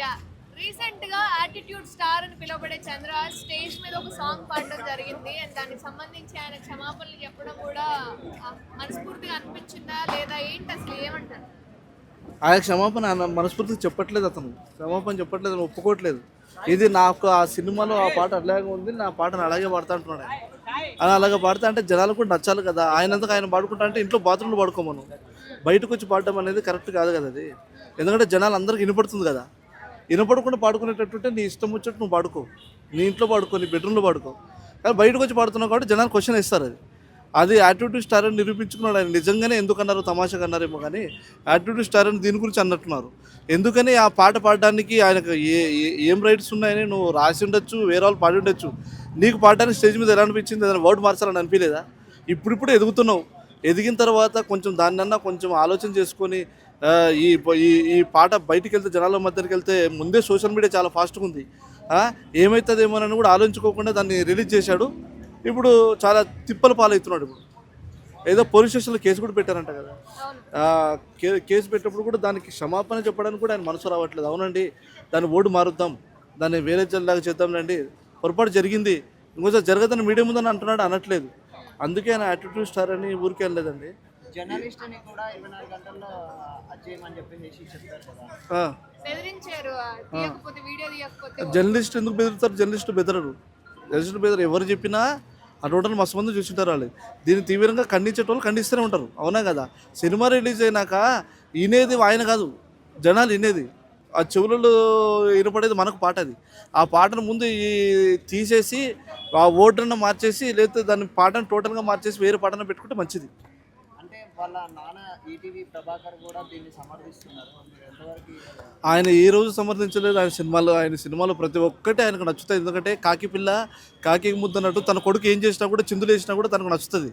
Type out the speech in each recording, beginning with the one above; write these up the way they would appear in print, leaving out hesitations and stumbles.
Yeah recent గా attitude star అని పిలువబడే చంద్ర స్టేజ్ మీద ఒక సాంగ్ పాడడం జరిగింది అండ్ దానికి సంబంధించి ఆయన క్షమాపణలు చెప్పడం కూడా మనస్ఫూర్తిగా అనిపించిందా లేదా ఏంటి అసలు ఏమంటారు? ఆయన క్షమాపణ ఆయన మనస్ఫూర్తిగా చెప్పట్లేదు, అతను క్షమాపణ చెప్పట్లేదు, అతను ఒప్పుకోవట్లేదు. ఇది నాకు ఆ సినిమాలో ఆ పాట అలాగే ఉంది, నా పాటను అలాగే పాడుతా అంటున్నాడు ఆయన. అని అలాగే పాడుతా అంటే జనాలకు కూడా నచ్చాలి కదా. ఆయనంతకు ఆయన పాడుకుంటా అంటే ఇంట్లో బాత్రూంలో పడుకోమను, బయటకు వచ్చి పాడడం అనేది కరెక్ట్ కాదు కదా అది. ఎందుకంటే జనాలు అందరికి వినపడుతుంది కదా. వినపడకుండా పాడుకునేటట్టుంటే నీ ఇష్టం వచ్చేట్టు నువ్వు పాడుకో, నీ ఇంట్లో పాడుకో, నీ బెడ్రూమ్లో పాడుకో. కానీ బయటకు వచ్చి పాడుతున్నావు కాబట్టి జనాలు క్వశ్చన్ ఇస్తారు. అది అది యాటిట్యూడ్ స్టార్ అని నిరూపించుకున్నాడు ఆయన. నిజంగానే ఎందుకు అన్నారు, తమాషాగా అన్నారేమో కానీ యాటిట్యూడ్ స్టార్ అని దీని గురించి అన్నట్టున్నారు. ఎందుకని ఆ పాట పాడడానికి ఆయనకు ఏం రైట్స్ ఉన్నాయని నువ్వు రాసి ఉండొచ్చు, వేరే వాళ్ళు పాడి ఉండొచ్చు. నీకు పాడడానికి స్టేజ్ మీద ఎలా అనిపించింది? ఏదైనా వర్డ్ మార్చాలని అనిపించలేదా? ఇప్పుడిప్పుడు ఎదుగుతున్నావు, ఎదిగిన తర్వాత కొంచెం దాన్నన్నా కొంచెం ఆలోచన చేసుకొని ఈ ఈ ఈ పాట బయటికి వెళ్తే, జనాల మధ్యకి వెళ్తే, ముందే సోషల్ మీడియా చాలా ఫాస్ట్గా ఉంది, ఏమవుతుందేమోనని కూడా ఆలోచించుకోకుండా దాన్ని రిలీజ్ చేశాడు. ఇప్పుడు చాలా తిప్పల పాలవుతున్నాడు. ఇప్పుడు ఏదో పోలీస్ స్టేషన్లో కేసు కూడా పెట్టారంట కదా. కేసు పెట్టినప్పుడు కూడా దానికి క్షమాపణ చెప్పడానికి కూడా ఆయన మనసు రావట్లేదు. అవునండి, దాన్ని ఓటు మారుద్దాం, దాన్ని వేరే జిల్లాగా చేద్దాంలేండి, పొరపాటు జరిగింది, ఇంకోసారి జరగదని మీడియా ముందని అంటున్నాడు, అనట్లేదు. అందుకే ఆయన యాటిట్యూడ్ స్టార్ అని ఊరికే వెళ్ళలేదండి. జర్నలిస్ట్ అని కూడా 24 గంటల్లో అజేయమని చెప్పేసి చెప్పారు కదా. బెదిరించారు తీయకపోతే వీడియో తీయకపోతే. జర్నలిస్ట్ ఎందుకు బెదిరిస్తారు? జర్నలిస్ట్ బెదరరు, జర్నలిస్ట్ బెదరు. ఎవరు చెప్పినా ఆ టోటల్ మస్తు మంది చూసింటారు వాళ్ళు. దీన్ని తీవ్రంగా ఖండించేటోళ్ళు ఖండిస్తూనే ఉంటారు, అవునా కదా. సినిమా రిలీజ్ అయినాక వినేది ఆయన కాదు, జనాలు వినేది. ఆ చెవులలో వినపడేది మనకు పాట. అది ఆ పాటను ముందు తీసేసి ఆ ఓటర్ను మార్చేసి, లేకపోతే దాని పాటను టోటల్గా మార్చేసి వేరే పాటను పెట్టుకుంటే మంచిది. అంటే వాళ్ళ నాన్న ఈటీవీ ప్రభాకర్ కూడా దీన్ని సమర్థిస్తున్నారు. మీరు ఎంతవరకు ఆయన ఏ రోజు సమర్థించలేదు. ఆయన సినిమాలో ప్రతి ఒక్కటి ఆయనకు నచ్చుతాయి. ఎందుకంటే కాకి పిల్ల కాకి ముద్దన్నట్టు తన కొడుకు ఏం చేసినా కూడా, చిందులు వేసినా కూడా తనకు నచ్చుతుంది.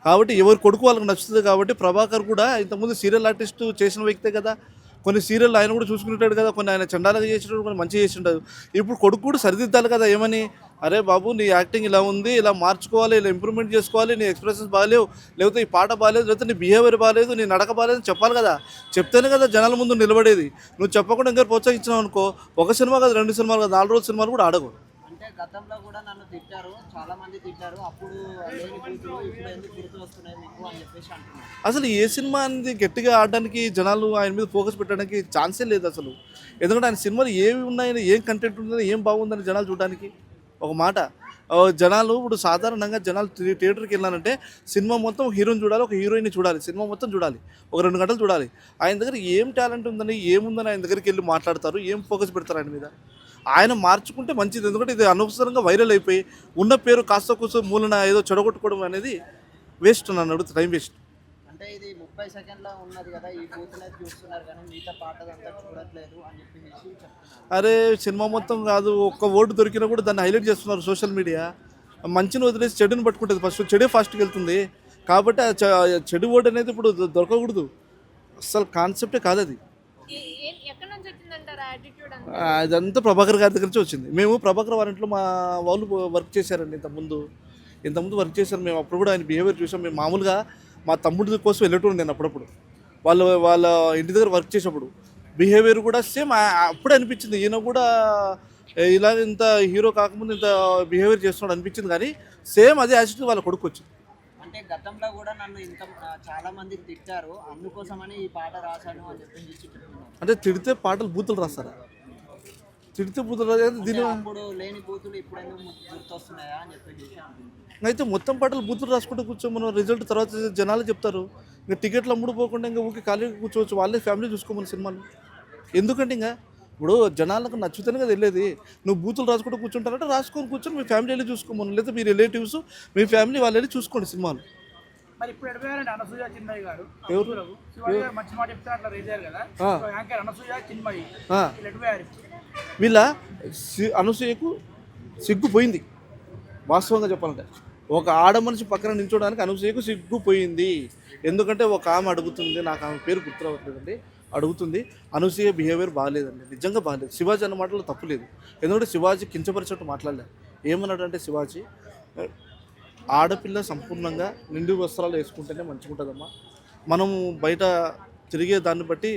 కాబట్టి ఎవరి కొడుకు వాళ్ళకి నచ్చుతుంది. కాబట్టి ప్రభాకర్ కూడా ఇంతకుముందు సీరియల్ ఆర్టిస్ట్ చేసిన వ్యక్తే కదా. కొన్ని సీరియల్ ఆయన కూడా చూసుకుంటాడు కదా, కొన్ని ఆయన చండాలంగా చేసినాడు, కొన్ని మంచిగా చేసింటాడు. ఇప్పుడు కొడుకు కూడా సరిదిద్దాలి కదా. ఏమని, అరే బాబు నీ యాక్టింగ్ ఇలా ఉంది, ఇలా మార్చుకోవాలి, ఇలా ఇంప్రూవ్మెంట్ చేసుకోవాలి, నీ ఎక్స్ప్రెషన్స్ బాగాలేవు, లేకపోతే ఈ పాట బాగాలేదు, లేకపోతే నీ బిహేవియర్ బాగాలేదు, నీ నడక బాగాలేదు అని చెప్పాలి కదా. చెప్తేనే కదా జనాల ముందు నిలబడేది. నువ్వు చెప్పకుండా ఇంకా ప్రోత్సహించినావు అనుకో, ఒక సినిమా కాదు, 2 సినిమాలు కాదు, 4 రోజుల సినిమాలు కూడా ఆడవు. అంటే గతంలో కూడా నన్ను తిట్టారు, చాలా మంది తిట్టారు, అప్పుడు లేని కూతురు ఇప్పుడు ఎందుకు గుర్తు వస్తున్నాయి మీకు అని చెప్పేసి అంటున్నారు. అసలు ఏ సినిమా అనేది గట్టిగా ఆడడానికి, జనాలు ఆయన మీద ఫోకస్ పెట్టడానికి ఛాన్సే లేదు అసలు. ఎందుకంటే ఆయన సినిమాలు ఏవి ఉన్నాయని, ఏం కంటెంట్ ఉందని, ఏం బాగుందని జనాలు చూడడానికి. ఒక మాట, జనాలు ఇప్పుడు సాధారణంగా జనాలు థియేటర్కి వెళ్ళాలంటే సినిమా మొత్తం హీరోని చూడాలి, ఒక హీరోయిన్ని చూడాలి, సినిమా మొత్తం చూడాలి, ఒక 2 గంటలు చూడాలి. ఆయన దగ్గర ఏం టాలెంట్ ఉందని, ఏముందని ఆయన దగ్గరికి వెళ్ళి మాట్లాడతారు, ఏం ఫోకస్ పెడతారు ఆయన మీద. ఆయన మార్చుకుంటే మంచిది. ఎందుకంటే ఇది అనవసరంగా వైరల్ అయిపోయి ఉన్న పేరు కాస్త కూర్చో మూలన ఏదో చెడగొట్టుకోవడం అనేది వేస్ట్, నన్ను అడుగుతుంది, టైం వేస్ట్. అంటే ఇది 30 సెకండ్లో ఉన్నది కదా, ఈ కూతునే చూస్తున్నారు కానీ మిగతా పాటదంతా చూడట్లేదు అని చెప్పేసి చెప్తున్నారు. అరే సినిమా మొత్తం కాదు, ఒక్క ఓటు దొరికినా కూడా దాన్ని హైలైట్ చేస్తున్నారు సోషల్ మీడియా. మంచిని వదిలేసి చెడుని పట్టుకుంటుంది, ఫస్ట్ చెడే ఫాస్ట్కి వెళ్తుంది. కాబట్టి చెడు ఓటు అనేది ఇప్పుడు దొరకకూడదు, అసలు కాన్సెప్టే కాదు అది. ఎక్కడి నుంచి వచ్చిందంటారా యాటిట్యూడ్? అదంతా ప్రభాకర్ గారి దగ్గర నుంచి వచ్చింది. మేము ప్రభాకర్ వారింట్లో మా వాళ్ళు వర్క్ చేశారండి, ఇంతకుముందు వర్క్ చేశారు. మేము అప్పుడు కూడా ఆయన బిహేవియర్ చూసాం. మేము మామూలుగా మా తమ్ముడి కోసం వెళ్ళేటోడు నేను అప్పుడప్పుడు, వాళ్ళ ఇంటి దగ్గర వర్క్ చేసేప్పుడు బిహేవియర్ కూడా సేమ్ అప్పుడే అనిపించింది. ఈయన కూడా ఇలా ఇంత హీరో కాకముందు ఇంత బిహేవియర్ చేస్తున్నాడు అనిపించింది. కానీ సేమ్ అదే యాటిట్యూడ్ వాళ్ళ కొడుకు వచ్చింది. అంటే గతంలో కూడా నన్ను ఇంత చాలా మంది తిట్టారు, అందుకోసమని ఈ పాట రాశాను అని చెప్పేసి చెప్తున్నారు. అంటే తిడితే పాటలు బూతులు రాస్తారా? తిడితే బూతులు రాదు దీని. అప్పుడు లేని బూతులు ఇప్పుడు ఎందుకు గుర్తొస్తున్నాయా అని చెప్పేసి అయితే మొత్తం పాటలు బూతులు రాసుకుంటూ కూర్చోమని రిజల్ట్ తర్వాత జనాలు చెప్తారు. ఇంకా టికెట్లు అమ్ముడుపోకుండా ఇంకా ఊరికి ఖాళీగా కూర్చోవచ్చు, వాళ్ళే ఫ్యామిలీ చూసుకోమని సినిమాలు. ఎందుకంటే ఇంకా ఇప్పుడు జనాలకు నచ్చుతానే కదా వెళ్ళేది. నువ్వు బూతులు రాసుకుంటూ కూర్చుంటారంటే రాసుకొని కూర్చొని మీ ఫ్యామిలీ వెళ్ళి చూసుకోమని, లేదా మీ రిలేటివ్స్ మీ ఫ్యామిలీ వాళ్ళు వెళ్ళి చూసుకోండి సినిమాలు. మరి ఇప్పుడు ఎడిపోయారండి అనసూయ చిన్మయ్య గారు. ఎవరు? శివాజీ గారు మంచి మాట చెప్తే అట్లా రేజారు కదా, యాంకర్ అనసూయ చిన్మయ్య ఎడిపోయారు. వీళ్ళ అనసూయకు సిగ్గుపోయింది. వాస్తవంగా చెప్పాలంటే ఒక ఆడ మనిషి పక్కన నిల్చోడానికి అనసూయకు సిగ్గుపోయింది. ఎందుకంటే ఒక ఆమె అడుగుతుంది, నాకు ఆమె పేరు గుర్తు రావట్లేదండి, అడుగుతుంది. అనసూయ బిహేవియర్ బాగాలేదండి, నిజంగా బాగాలేదు. శివాజీ అన్న మాటలో తప్పు లేదు. ఎందుకంటే శివాజీ కించపరిచినట్టు మాట్లాడలేదు. ఏమన్నాడంటే శివాజీ, ఆడపిల్ల సంపూర్ణంగా నిండు వస్త్రాలు వేసుకుంటేనే మంచిగా ఉంటుందమ్మా. మనము బయట తిరిగే దాన్ని బట్టి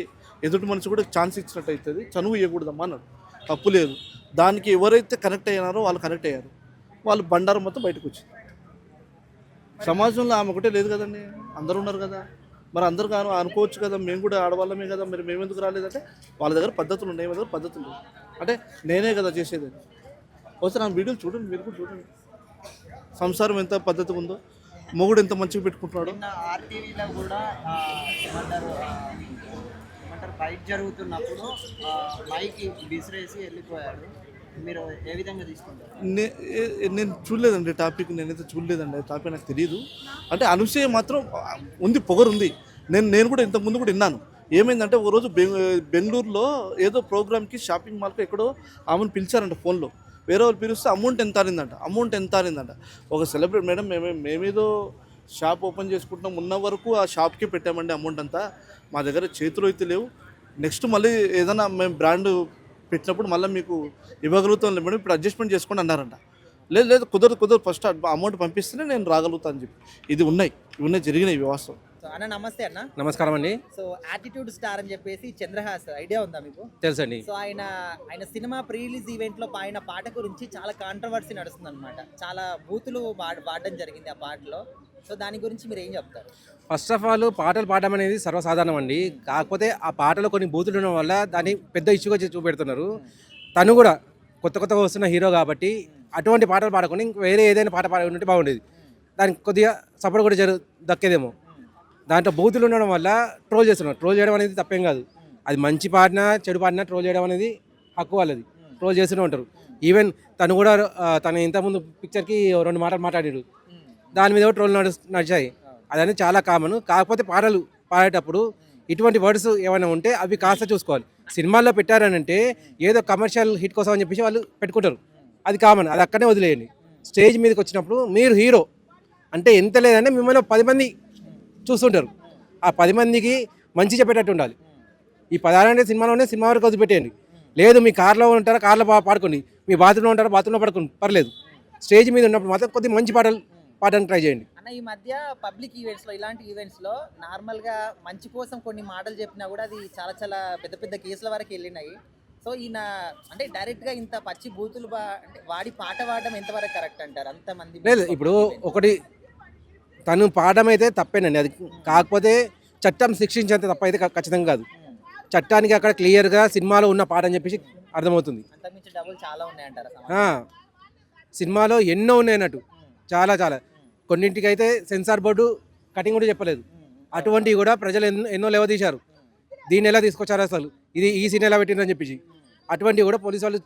ఎదుటి మనిషి కూడా ఛాన్స్ ఇచ్చినట్టు అవుతుంది, చనువు ఇవ్వకూడదమ్మా అన్నాడు. తప్పు లేదు. దానికి ఎవరైతే కనెక్ట్ అయ్యారో వాళ్ళు కనెక్ట్ అయ్యారు, వాళ్ళు బండారం మొత్తం బయటకు వచ్చింది. సమాజంలో ఆమె ఒకటే లేదు కదండి, అందరూ ఉన్నారు కదా. మరి అందరు కాను అనుకోవచ్చు కదా, మేము కూడా ఆడవాళ్ళమే కదా, మరి మేము ఎందుకు రాలేదంటే వాళ్ళ దగ్గర పద్ధతులు ఉన్నాయి, మా దగ్గర పద్ధతులు లేవు. అంటే నేనే కదా చేసేది. ఒకసారి నా వీడియోలు చూడండి, మీరు కూడా చూడండి. సంసారం ఎంత పద్ధతిగా ఉందో, మొగుడు ఎంత మంచిగా పెట్టుకుంటున్నాడు. నిన్న ఆర్టీవీలో కూడా ఏమంటారు ఫైట్ జరుగుతున్నప్పుడు మైక్ విసిరేసి వెళ్ళిపోయాడు. మీరు ఏ విధంగా తీసుకుంటారు? నేను చూడలేదండి టాపిక్, నేనైతే చూడలేదండి టాపిక్, నాకు తెలియదు. అంటే అనసూయ మాత్రం ఉంది, పొగరు ఉంది. నేను కూడా ఇంతకుముందు కూడా విన్నాను. ఏమైందంటే ఓ రోజు బెంగళూరులో ఏదో ప్రోగ్రామ్కి షాపింగ్ మాల్కి ఎక్కడో ఆమెను పిలిచారంట ఫోన్లో. వేరే వాళ్ళు పిలిస్తే అమౌంట్ ఎంత అనిందంట. ఒక సెలబ్రిటీ మేడం మేమేదో షాప్ ఓపెన్ చేసుకుంటున్నాం, ఉన్న వరకు ఆ షాప్కి పెట్టామండి అమౌంట్ అంతా, మా దగ్గర చేతులు అయితే లేవు. నెక్స్ట్ మళ్ళీ ఏదైనా మేము బ్రాండ్ పెట్టినప్పుడు మళ్ళీ మీకు ఇవ్వగలుగుతాం మేడం, ఇప్పుడు అడ్జస్ట్మెంట్ చేసుకోండి అన్నారంట. లేదు కుదరదు, ఫస్ట్ అమౌంట్ పంపిస్తేనే నేను రాగలుగుతాను అని చెప్పి. ఇవన్నీ జరిగినాయి వ్యవస్థ. సో అన్న నమస్తే అన్న. నమస్కారం అండి. సో యాటిట్యూడ్ స్టార్ అని చెప్పేసి చంద్రహాస్ ఐడియా ఉందా మీకు? తెలుసండి. సో ఆయన సినిమా ప్రీ రిలీజ్ ఈవెంట్ లో ఆయన పాట గురించి చాలా కాంట్రవర్సీ నడుస్తుంది అనమాట. చాలా బూతులు వాడడం జరిగింది ఆ పాటలో. సో దాని గురించి మీరు ఏం చెప్తారు? ఫస్ట్ ఆఫ్ ఆల్ పాటలు పాడడం అనేది సర్వసాధారణం అండి. కాకపోతే ఆ పాటలో కొన్ని బూతులు ఉండడం వల్ల దాన్ని పెద్ద ఇష్యూగా చూపెడుతున్నారు. తను కూడా కొత్తగా వస్తున్న హీరో కాబట్టి అటువంటి పాటలు పాడకుండా ఇంక వేరే ఏదైనా పాట పాడి ఉంటే బాగుండేది. దానికి కొద్దిగా సపోర్ట్ కూడా దక్కేదేమో. దాంట్లో బూతులు ఉండడం వల్ల ట్రోల్ చేస్తున్నారు. ట్రోల్ చేయడం అనేది తప్పేం కాదు. అది మంచి పాడినా చెడు పాడినా ట్రోల్ చేయడం అనేది హక్కు వాళ్ళది. ట్రోల్ చేస్తూనే ఉంటారు. ఈవెన్ తను కూడా తను ఇంతకుముందు పిక్చర్కి 2 మాటలు మాట్లాడాడు, దాని మీద ట్రోల్ నడిచాయి. అదన్నీ చాలా కామన్. కాకపోతే పాటలు పాడేటప్పుడు ఇటువంటి వర్డ్స్ ఏమైనా ఉంటే అవి కాస్త చూసుకోవాలి. సినిమాల్లో పెట్టారని అంటే ఏదో కమర్షియల్ హిట్ కోసం అని చెప్పేసి వాళ్ళు పెట్టుకుంటారు, అది కామన్, అది అక్కడే వదిలేయండి. స్టేజ్ మీదకి వచ్చినప్పుడు మీరు హీరో అంటే ఎంత లేదంటే మిమ్మల్ని 10 మంది చూస్తుంటారు. ఆ 10 మందికి మంచి చెప్పేటట్టు ఉండాలి. ఈ 10 అంటే సినిమా వరకు వదిలిపెట్టేయండి. లేదు మీ కార్లో ఉంటారా, కార్లో పాడుకోండి, మీ బాత్రూంలో ఉంటారా, బాత్రూంలో పడుకోండి, పర్లేదు. స్టేజ్ మీద ఉన్నప్పుడు మాత్రం కొద్దిగా మంచి పాటలు పాడడానికి ట్రై చేయండి. అన్న ఈ మధ్య పబ్లిక్ ఈవెంట్స్లో ఇలాంటి ఈవెంట్స్లో నార్మల్గా మంచి కోసం కొన్ని మాటలు చెప్పినా కూడా అది చాలా చాలా పెద్ద కేసుల వరకు వెళ్ళినాయి. సో ఈయన అంటే డైరెక్ట్గా ఇంత పచ్చి బూతులు అంటే వాడి పాట పాడడం ఎంతవరకు కరెక్ట్ అంటారు? అంతమంది లేదు, ఇప్పుడు ఒకటి తను పాడడం అయితే తప్పేనండి. అది కాకపోతే చట్టం శిక్షించేంత తప్ప అయితే ఖచ్చితంగా కాదు. చట్టానికి అక్కడ క్లియర్గా సినిమాలో ఉన్న పాట అని చెప్పేసి అర్థమవుతుంది. అంతకుమించి డబ్బులు చాలా ఉన్నాయంటారా? సినిమాలో ఎన్నో ఉన్నాయి అన్నట్టు, చాలా కొన్నింటికి అయితే సెన్సార్ బోర్డు కటింగ్ కూడా చెప్పలేదు. అటువంటివి కూడా ప్రజలు ఎన్నో లేవదీశారు. దీన్ని ఎలా తీసుకొచ్చారు, అసలు ఈ సీన్ ఎలా పెట్టిందని చెప్పేసి అటువంటివి కూడా పోలీసు వాళ్ళు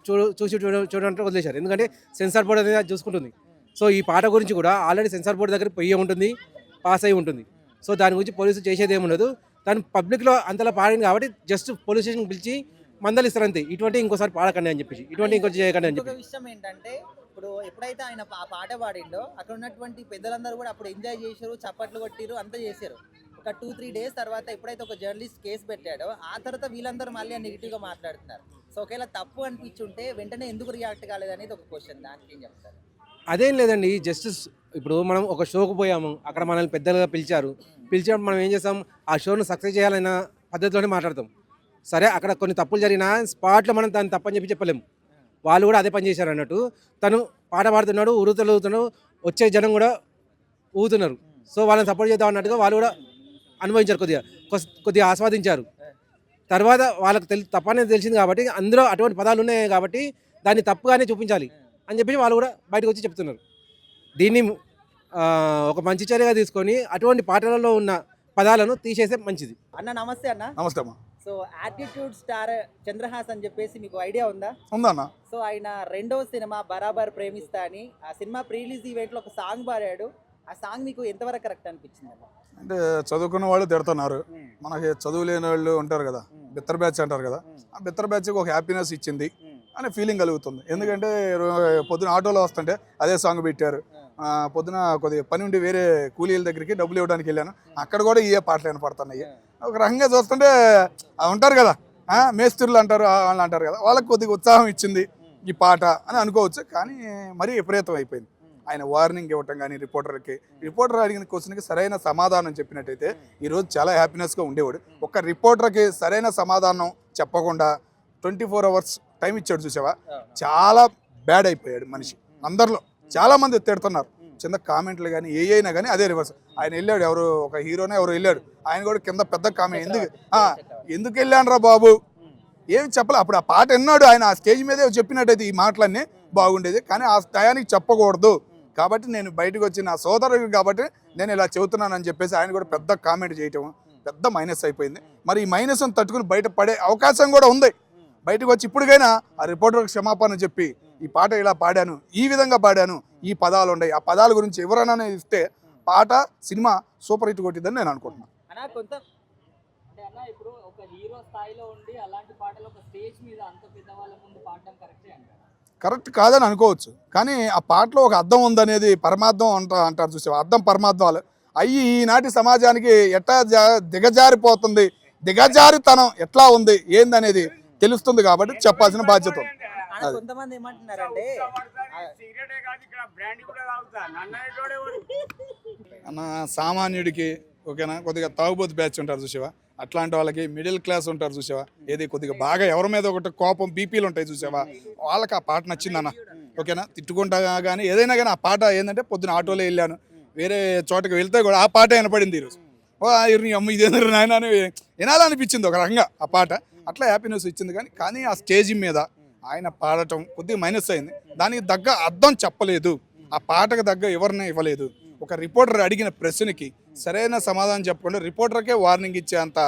చూడడానికి వదిలేశారు. ఎందుకంటే సెన్సార్ బోర్డు అనేది చూసుకుంటుంది. సో ఈ పాట గురించి కూడా ఆల్రెడీ సెన్సార్ బోర్డు దగ్గర పోయి ఉంటుంది, పాస్ అయి ఉంటుంది. సో దాని గురించి పోలీసు చేసేది ఏముండదు. తను పబ్లిక్లో అంతలా పాడింది కాబట్టి జస్ట్ పోలీస్ స్టేషన్కి పిలిచి మందలిస్తారు అంతే. ఇటువంటి ఇంకోసారి పాడకండి అని చెప్పేసి, ఇటువంటి ఇంకోటి చేయకండి అని చెప్పి. విషయం ఏంటంటే ఇప్పుడు ఎప్పుడైతే ఆయన ఆ పాట పాడిండో అక్కడ ఉన్నటువంటి పెద్దలందరూ కూడా అప్పుడు ఎంజాయ్ చేశారు, చప్పట్లు కొట్టిరు, అంతా చేశారు. ఒక 2-3 డేస్ తర్వాత ఎప్పుడైతే ఒక జర్నలిస్ట్ కేసు పెట్టాడో ఆ తర్వాత వీళ్ళందరూ మళ్ళీ నెగిటివ్గా మాట్లాడుతున్నారు. సో ఒకవేళ తప్పు అనిపించుంటే వెంటనే ఎందుకు రియాక్ట్ కాలేదనేది ఒక క్వశ్చన్. దానికి ఏం చెప్తారు? అదేం లేదండి, జస్ట్ ఇప్పుడు మనం ఒక షోకు పోయాము, అక్కడ మనల్ని పెద్దలుగా పిలిచినప్పుడు మనం ఏం చేస్తాం, ఆ షోను సక్సెస్ చేయాలన్న పద్ధతిలోనే మాట్లాడతాం. సరే అక్కడ కొన్ని తప్పులు జరిగినా స్పాట్లో మనం దాన్ని తప్పని చెప్పలేము. వాళ్ళు కూడా అదే పని చేశారు అన్నట్టు. తను పాట పాడుతున్నాడు, ఊగుతున్నాడు, వచ్చే జనం కూడా ఊగుతున్నారు. సో వాళ్ళని సపోర్ట్ చేద్దాం అన్నట్టుగా వాళ్ళు కూడా అనుభవించారు, కొద్దిగా ఆస్వాదించారు. తర్వాత వాళ్ళకి తప్పనేది తెలిసింది కాబట్టి అందులో అటువంటి పదాలు ఉన్నాయి కాబట్టి దాన్ని తప్పుగానే చూపించాలి అని చెప్పి వాళ్ళు కూడా బయటకు వచ్చి చెప్తున్నారు. దీన్ని ఒక మంచి చర్యగా తీసుకొని అటువంటి పాటలలో ఉన్న పదాలను తీసేస్తే మంచిది. అన్న నమస్తే. అన్న నమస్తే అమ్మా. సో యాటిట్యూడ్ స్టార్ చంద్రహాస్ అని చెప్పేసి మీకు ఐడియా ఉందా? ఉందన్న. సో ఆయన 2వ సినిమా బరాబర్ ప్రేమిస్తా అని ఆ సినిమా ప్రీ రిలీజ్ ఈవెంట్లో ఒక సాంగ్ పాడాడు. ఆ సాంగ్ మీకు ఎంతవరకు కరెక్ట్ అనిపించింది? అంటే చదువుకున్న వాళ్ళు తిడుతున్నారు, మనకి చదువు లేని వాళ్ళు ఉంటారు కదా, బిత్తర్ బ్యాచ్ అంటారు కదా, ఆ బిత్తర్ బ్యాచ్కి ఒక హ్యాపీనెస్ ఇచ్చింది అనే ఫీలింగ్ కలుగుతుంది. ఎందుకంటే పొద్దున ఆటోలో వస్తుంటే అదే సాంగ్ పెట్టారు. పొద్దున కొద్దిగా పని ఉండి వేరే కూలీల దగ్గరికి డబ్బులు ఇవ్వడానికి వెళ్ళాను, అక్కడ కూడా ఇవే పాటలు వినపడుతున్నాయి. ఒక రకంగా చూస్తుంటే ఉంటారు కదా మేస్త్రులు అంటారు, వాళ్ళు అంటారు కదా, వాళ్ళకి కొద్దిగా ఉత్సాహం ఇచ్చింది ఈ పాట అని అనుకోవచ్చు. కానీ మరీ విపరీతం అయిపోయింది. ఆయన వార్నింగ్ ఇవ్వటం కానీ రిపోర్టర్ అడిగిన క్వశ్చన్కి సరైన సమాధానం చెప్పినట్టయితే ఈరోజు చాలా హ్యాపీనెస్గా ఉండేవాడు. ఒక రిపోర్టర్కి సరైన సమాధానం చెప్పకుండా 24 hours టైం ఇచ్చాడు చూసావా, చాలా బ్యాడ్ అయిపోయాడు మనిషి. అందరిలో చాలామంది తిడుతున్నారు, చిన్న కామెంట్లు కానీ ఏ అయినా కానీ అదే రివర్స్. ఆయన వెళ్ళాడు, ఎవరు ఒక హీరోనే ఎవరు వెళ్ళాడు, ఆయన కూడా కింద పెద్ద కామెంట్, ఎందుకు వెళ్ళాను రా బాబు, ఏమి చెప్పలే. అప్పుడు ఆ పాట విన్నాడు ఆయన, ఆ స్టేజ్ మీదే చెప్పినట్టయితే ఈ మాటలన్నీ బాగుండేది, కానీ ఆ టయానికి చెప్పకూడదు కాబట్టి నేను బయటకు వచ్చి నా సోదరుడు కాబట్టి నేను ఇలా చెబుతున్నానని చెప్పేసి ఆయన కూడా పెద్ద కామెంట్ చేయటం పెద్ద మైనస్ అయిపోయింది. మరి ఈ మైనస్ తట్టుకుని బయట పడే అవకాశం కూడా ఉంది. బయటకు వచ్చి ఇప్పటికైనా ఆ రిపోర్టర్కి క్షమాపణ చెప్పి ఈ పాట ఇలా పాడాను, ఈ విధంగా పాడాను, ఈ పదాలు ఉన్నాయి, ఆ పదాల గురించి ఎవరైనా ఇస్తే పాట సినిమా సూపర్ హిట్ కొట్టిద్దని నేను అనుకుంటున్నాను. ఇప్పుడు ఒక హీరో స్థాయిలో ఉండి అలాంటి పాటలు ఒక స్టేజ్ మీద అంత పెద్దవాళ్ళ ముందు పాడడం కరెక్టే అంటారు? కరెక్ట్ కాదని అనుకోవచ్చు, కానీ ఆ పాటలో ఒక అర్థం ఉందనేది పరమార్థం అంటారు చూసావా, అర్థం పరమార్థాలు అయ్యి ఈనాటి సమాజానికి ఎట్లా దిగజారిపోతుంది, దిగజారితనం ఎట్లా ఉంది ఏందనేది తెలుస్తుంది కాబట్టి చెప్పాల్సిన బాధ్యత ఉంది. కొంతమంది ఏమంటున్నారంటే అన్న సామాన్యుడికి ఓకేనా, కొద్దిగా తాగుబోతు బ్యాచ్ ఉంటారు చూసావా, అట్లాంటి వాళ్ళకి మిడిల్ క్లాస్ ఉంటారు చూసావా, ఏది కొద్దిగా బాగా ఎవరి మీద ఒకటి కోపం బీపీలు ఉంటాయి చూసావా, వాళ్ళకి ఆ పాట నచ్చిందన్న ఓకేనా. తిట్టుకుంటా కానీ ఏదైనా కానీ ఆ పాట ఏంటంటే పొద్దున ఆటోలో వెళ్ళాను, వేరే చోటకి వెళ్తే కూడా ఆ పాట వినపడింది ఈరోజు. అమ్మ ఇదేంద్ర నాయన అని వినాలనిపించింది ఒక రకంగా ఆ పాట, అట్లా హ్యాపీనెస్ ఇచ్చింది. కానీ ఆ స్టేజ్ మీద ఆయన పాడటం కొద్దిగా మైనస్ అయింది. దానికి తగ్గ అర్థం చెప్పలేదు, ఆ పాటకు తగ్గ ఎవరిని ఇవ్వలేదు. ఒక రిపోర్టర్ అడిగిన ప్రశ్నకి సరైన సమాధానం చెప్పకుండా రిపోర్టర్కే వార్నింగ్ ఇచ్చేంత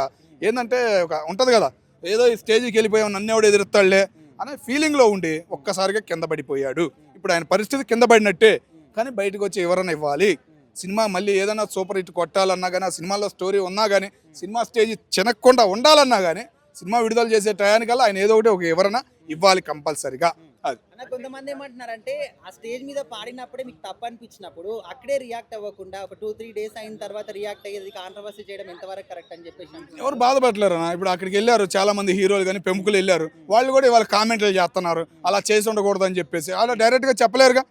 ఏంటంటే ఒక ఉంటుంది కదా, ఏదో ఈ స్టేజ్కి వెళ్ళిపోయాం నన్ను ఎదురుతాడులే అనే ఫీలింగ్లో ఉండి ఒక్కసారిగా కింద పడిపోయాడు. ఇప్పుడు ఆయన పరిస్థితి కింద పడినట్టే, కానీ బయటకు వచ్చి ఎవరైనా ఇవ్వాలి. సినిమా మళ్ళీ ఏదైనా సూపర్ హిట్ కొట్టాలన్నా కానీ, ఆ సినిమాలో స్టోరీ ఉన్నా కానీ, సినిమా స్టేజ్ చినక్కుండా ఉండాలన్నా కానీ, సినిమా విడుదల చేసే టయానికల్లా ఆయన ఏదో ఒకటి ఒక ఎవరైనా ఇవ్వాలి కంపల్సరిగా. అది కొంతమంది ఏమంటున్నారంటే ఆ స్టేజ్ మీద పాడినప్పుడే మీకు తప్పు అనిపించినప్పుడు అక్కడే రియాక్ట్ అవ్వకుండా ఒక 2-3 days అయిన తర్వాత రియాక్ట్ అయ్యేది కాంట్రవర్సీ చేయడం ఎంతవరకు కరెక్ట్ అని చెప్పేసి ఎవరు బాధపడలేరు అన్న. ఇప్పుడు అక్కడికి వెళ్ళారు చాలా మంది హీరోలు కానీ ప్రముఖులు వెళ్ళారు, వాళ్ళు కూడా ఇవాళ కామెంట్లు చేస్తున్నారు అలా చేసి ఉండకూడదు అని చెప్పేసి. అలా డైరెక్ట్గా చెప్పలేరుగా,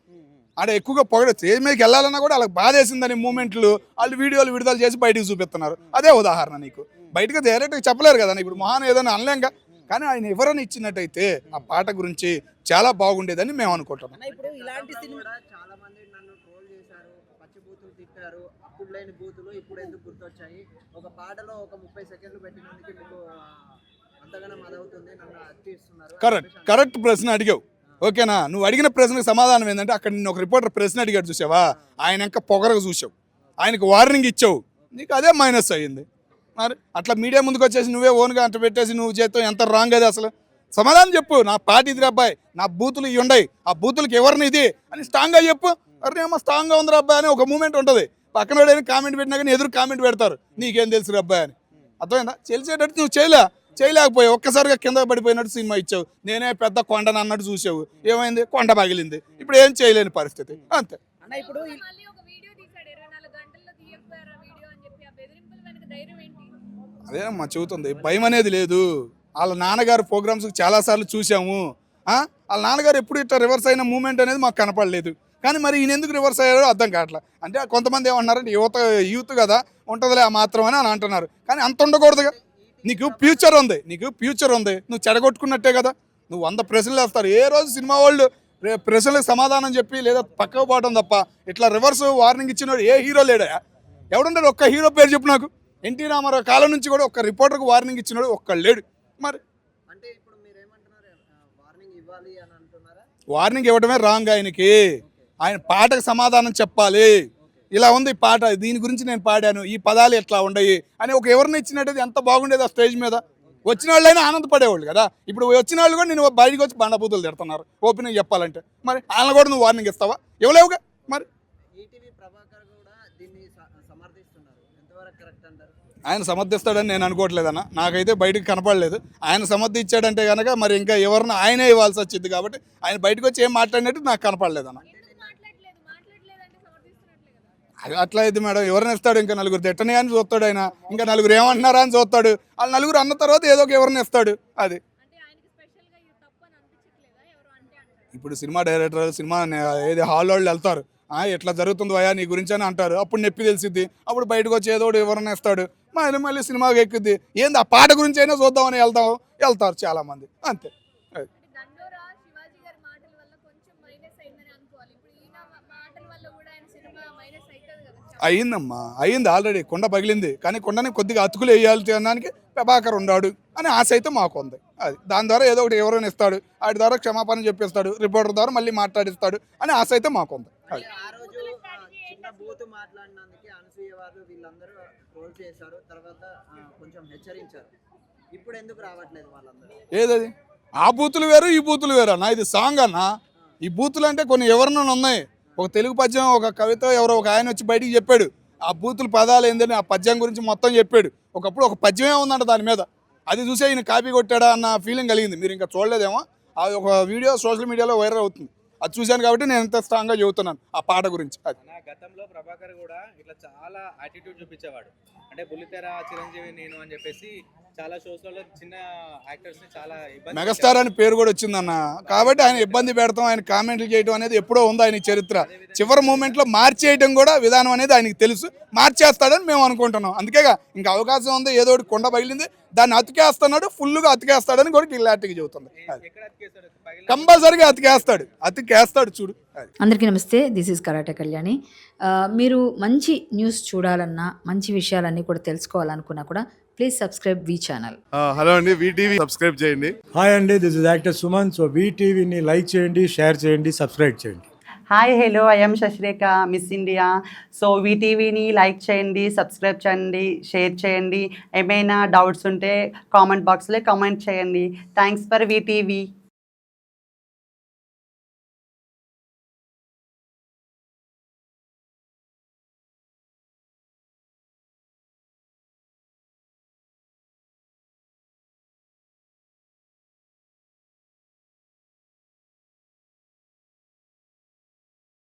ఆడ ఎక్కువగా పొగడ స్టేజ్ మీదకి వెళ్ళాలన్నా కూడా వాళ్ళకి బాధ వేసిందని మూమెంట్లు వాళ్ళు వీడియోలు విడుదల చేసి బయటకు చూపిస్తున్నారు. అదే ఉదాహరణ, నీకు బయటకు డైరెక్ట్గా చెప్పలేరు కదా, ఇప్పుడు మొహాన్ ఏదైనా అనలేంగా. కానీ ఆయన ఎవరైనా ఇచ్చినట్టయితే ఆ పాట గురించి చాలా బాగుండేదని మేము అనుకుంటున్నాం. ఇప్పుడు ఇలాంటి సినిమా చాలా మంది నన్ను ట్రోల్ చేశారు, పచ్చిబూతులు తిట్టారు, అప్పుడు లేని బూతులు ఇప్పుడు ఎందుకు గుర్తొచ్చాయి, ఒక పాటలో ఒక 30 seconds పెట్టినందుకు మీకు అంతగానో అదవుతుంది, నన్ను అర్చిస్తున్నారు. కరెక్ట్ ప్రశ్న అడిగావు ఓకేనా. నువ్వు అడిగిన ప్రశ్నకు సమాధానం ఏంటంటే అక్కడ నిన్ను ఒక రిపోర్టర్ ప్రశ్న అడిగాడు చూసావా, ఆయన ఇంకా పొగరగా చూసావు, ఆయనకు వార్నింగ్ ఇచ్చావు, నీకు అదే మైనస్ అయ్యింది. మరి అట్లా మీడియా ముందుకు వచ్చేసి నువ్వే ఓన్గా అంట పెట్టేసి నువ్వు చేస్తావు, ఎంత రాంగ్ అది అసలు. సమాధానం చెప్పు, నా పాట ఇది అబ్బాయి, నా బూతులు ఇవి ఉన్నాయి, ఆ బూతులకి ఎవరిని ఇది అని స్ట్రాంగ్గా చెప్పు. అరే ఏమో స్ట్రాంగ్గా ఉంది అబ్బాయి అని ఒక మూమెంట్ ఉంటుంది, పక్కన వాడైనా కామెంట్ పెట్టినా కానీ ఎదురు కామెంట్ పెడతారు, నీకేం తెలుసు అబ్బాయి అని. అర్థమైందా? తెలిసేటట్టు నువ్వు చేయలేకపోయావు, ఒక్కసారిగా కింద పడిపోయినట్టు సినిమా ఇచ్చావు, నేనే పెద్ద కొండను అన్నట్టు చూసావు, ఏమైంది కొండ పగిలింది, ఇప్పుడు ఏం చేయలేని పరిస్థితి అంతే. ఇప్పుడు అదేనమ్మా చెబుతుంది, భయం అనేది లేదు. వాళ్ళ నాన్నగారు ప్రోగ్రామ్స్ చాలాసార్లు చూసాము, వాళ్ళ నాన్నగారు ఎప్పుడు ఇట్లా రివర్స్ అయిన మూమెంట్ అనేది మాకు కనపడలేదు. కానీ మరి ఈయన ఎందుకు రివర్స్ అయ్యారో అర్థం కావట్లేదు. అంటే కొంతమంది ఏమంటున్నారంటే యూత్ కదా ఉంటుందిలే ఆ మాత్రం అని అంటున్నారు, కానీ అంత ఉండకూడదుగా. నీకు ఫ్యూచర్ ఉంది, నువ్వు చెడగొట్టుకున్నట్టే కదా. నువ్వు 100 ప్రశ్నలు వేస్తారు, ఏ రోజు సినిమా వాళ్ళు ప్రశ్నలకు సమాధానం చెప్పి లేదా పక్కకు పోవడం తప్ప ఇట్లా రివర్స్ వార్నింగ్ ఇచ్చినాడు ఏ హీరో లేడా? ఎవడున్నాడు? ఒక్క హీరో పేరు చెప్పు నాకు. ఎన్టీ రామారావు కాలం నుంచి కూడా ఒక్క రిపోర్టర్కి వార్నింగ్ ఇచ్చినాడు ఒక్కడు లేడు. మరి అంటే ఇప్పుడు మీరు ఏమంటున్నారు, వార్నింగ్ ఇవ్వాలి అని అంటున్నారా? వార్నింగ్ ఇవ్వడమే రాంగ్. ఆయన పాటకు సమాధానం చెప్పాలి, ఇలా ఉంది పాట, దీని గురించి నేను పాడాను, ఈ పదాలు ఎట్లా ఉండయి అని ఒక ఎవరిని ఇచ్చినట్టు ఎంత బాగుండేది. ఆ స్టేజ్ మీద వచ్చిన వాళ్ళైనా ఆనందపడేవాళ్ళు కదా. ఇప్పుడు వచ్చిన వాళ్ళు కూడా నేను బయటకు వచ్చి బండబూతులు తిడుతున్నారు ఓపెనింగ్ చెప్పాలంటే, మరి వాళ్ళని కూడా నువ్వు వార్నింగ్ ఇస్తావా? ఇవ్వలేవుగా. మరి ఆయన సమర్థిస్తాడని నేను అనుకోవట్లేదన్న, నాకైతే బయటకు కనపడలేదు. ఆయన సమర్థించాడంటే కనుక మరి ఇంకా ఎవరిని ఆయనే ఇవ్వాల్సి వచ్చింది కాబట్టి ఆయన బయటకు వచ్చి ఏం మాట్లాడినట్టు నాకు కనపడలేదన్న. అట్లా అయితే మేడం ఎవరిని ఇస్తాడు? ఇంకా నలుగురు తిట్టని అని చూస్తాడు ఆయన, ఇంకా నలుగురు ఏమంటున్నారా అని చూస్తాడు. వాళ్ళు నలుగురు అన్న తర్వాత ఏదో ఒక ఎవరిని ఇస్తాడు. అది ఇప్పుడు సినిమా డైరెక్టర్ సినిమా ఏది హాల్ వాళ్ళు వెళ్తారు, ఎట్లా జరుగుతుందో అయ్యా నీ గురించి అని అంటారు. అప్పుడు నొప్పి తెలిసిద్ది. అప్పుడు బయటకు వచ్చి ఏదో ఒకటి వివరణ ఇస్తాడు. మళ్ళీ సినిమాకి ఎక్కుద్ది. ఏంది ఆ పాట గురించి అయినా చూద్దామని వెళ్తారు చాలామంది అంతే. అంటే దండోరా శివాజీ గారి మాటల వల్ల కొంచెం మైనస్ అయిందని అనుకోవాలి. ఇప్పుడు ఈయన మాటల వల్ల కూడా ఆయన సినిమా మైనస్ అవుతుంది కదా. అయిందమ్మా, అయింది ఆల్రెడీ. కొండ పగిలింది, కానీ కొండని కొద్దిగా అతుకులు వేయాలి తినడానికి ప్రభాకర్ ఉన్నాడు అని ఆశ అయితే మాకు ఉంది. అది దాని ద్వారా ఏదో ఒకటి ఎవరైనా ఇస్తాడు, వాటి ద్వారా క్షమాపణ చెప్పిస్తాడు, రిపోర్టర్ ద్వారా మళ్ళీ మాట్లాడిస్తాడు అని ఆశ అయితే మాకు ఉంది. అది ఆ రోజు చిన్న బూతు మాట్లాడినందుకే అనసూయ వారు వీళ్ళందరూ ట్రోల్ చేశారు. తర్వాత కొంచెం హెచ్చరించారు. ఇప్పుడు ఎందుకు రావట్లేదు వాళ్ళందరూ? ఏదది ఆ బూతులు వేరు ఈ బూతులు వేరు అన్న. ఇది సాంగ్ అన్న. ఈ బూతులు అంటే కొన్ని ఎవరినైనా ఉన్నాయి. ఒక తెలుగు పద్యం, ఒక కవిత ఎవరో ఒక ఆయన వచ్చి బయటికి చెప్పాడు. ఆ బూతులు పదాలు ఏందని ఆ పద్యం గురించి మొత్తం చెప్పాడు. ఒకప్పుడు ఒక పద్యమే ఉందంట దాని మీద. అది చూసే ఈయన కాపీ కొట్టాడా అన్న ఫీలింగ్ కలిగింది. మీరు ఇంకా చూడలేదేమో. అది ఒక వీడియో సోషల్ మీడియాలో వైరల్ అవుతుంది. అది చూశాను కాబట్టి నేను ఎంత స్ట్రాంగ్గా చెబుతున్నాను ఆ పాట గురించి. అది గతంలో ప్రభాకర్ కూడా ఇట్లా చాలా యాటిట్యూడ్ చూపించేవాడు. అంటే బుల్లితెర చిరంజీవి నేను అని చెప్పేసి చాలా షోస్లలో చిన్న యాక్టర్స్ని చాలా ఇబ్బంది మెగాస్టార్ అని పేరు కూడా వచ్చిందన్న. కాబట్టి ఆయన ఇబ్బంది పెడతాం, ఆయన కామెంట్లు చేయడం అనేది ఎప్పుడో ఉంది ఆయన చరిత్ర. చివరి మూమెంట్లో మార్చేయడం కూడా విధానం అనేది ఆయనకి తెలుసు. మార్చేస్తాడని మేము అనుకుంటున్నాం. అందుకేగా ఇంకా అవకాశం ఉంది. ఏదో ఒకటి కొండ పగిలింది, దాన్ని అతికేస్తున్నాడు, ఫుల్గా అతికేస్తాడని కూడా క్లారిటీగా చెబుతుంది. కంపల్సరీగా అతికేస్తాడు చూడు. అందరికీ నమస్తే, దిస్ ఈజ్ కరాటే కళ్యాణి. మీరు మంచి న్యూస్ చూడాలన్నా, మంచి విషయాలన్నీ కూడా తెలుసుకోవాలనుకున్నా కూడా please subscribe V channel. Hello అండి, వీటీవీ సబ్స్క్రైబ్ చేయండి. హాయ్ అండి, this is actor Suman. So వీటీవీని లైక్ చేయండి, షేర్ చేయండి, సబ్స్క్రైబ్ చేయండి. Hi hello, I'm Sasirekha, Miss India. So వీటీవీని లైక్ చేయండి, సబ్స్క్రైబ్ చేయండి, షేర్ చేయండి. ఏమైనా డౌట్స్ ఉంటే కామెంట్ బాక్స్లో కామెంట్ చేయండి. Thanks for VTV.